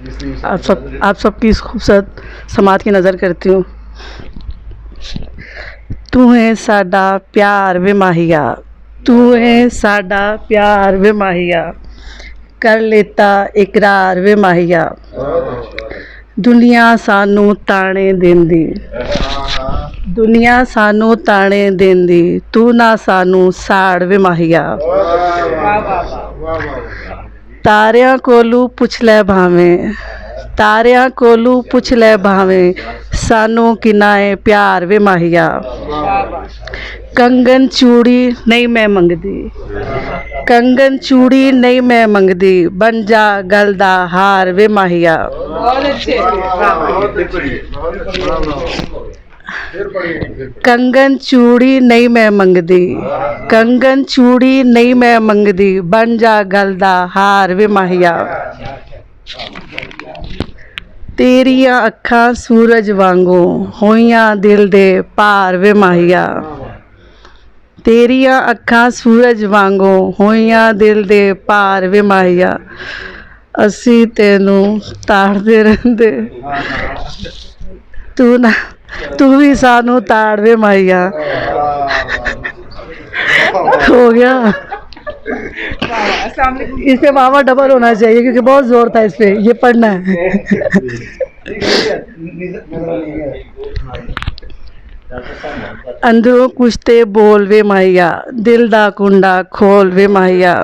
आप सबकी इस खूबसूरत समात की नज़र करती हूँ। तू है साडा प्यार वे माहिया, तू है साडा प्यार वे माहिया, कर लेता इकरार वे माहिया, दुनिया सानू ताने देंदी, दुनिया सानू ताने देंदी, तू ना सानू साड़ वे माहिया। तारियां कोलू पुछ लै भावें, तारियां कोलू पुछ लै भावें, सानू किन्ना है प्यार वे माहिया। कंगन चूड़ी नहीं मैं मंगदी, कंगन चूड़ी नहीं मैं मंगदी, बन जा गल दा हार वे माहिया। कंगन चूड़ी नहीं मैं मंगदी, कंगन चूड़ी नहीं मैं मंगदी, बन जा गल दा हार वे माहिया। तेरियां अखां सूरज वांगू होइयां दिल दे पार वे माहिया, तेरियां अखां सूरज वांगू होइयां दिल दे पार वे माहिया। असी तेनू ताड़दे रहिंदे, तू ना तू भी सानू ताड़ वे माहिया। हो गया। इस पे वावा डबल होना चाहिए क्योंकि बहुत जोर था इस पे, ये पढ़ना है। अंदरों कुछ ते बोल वे माहिया, दिल दा कुंडा खोल वे माहिया।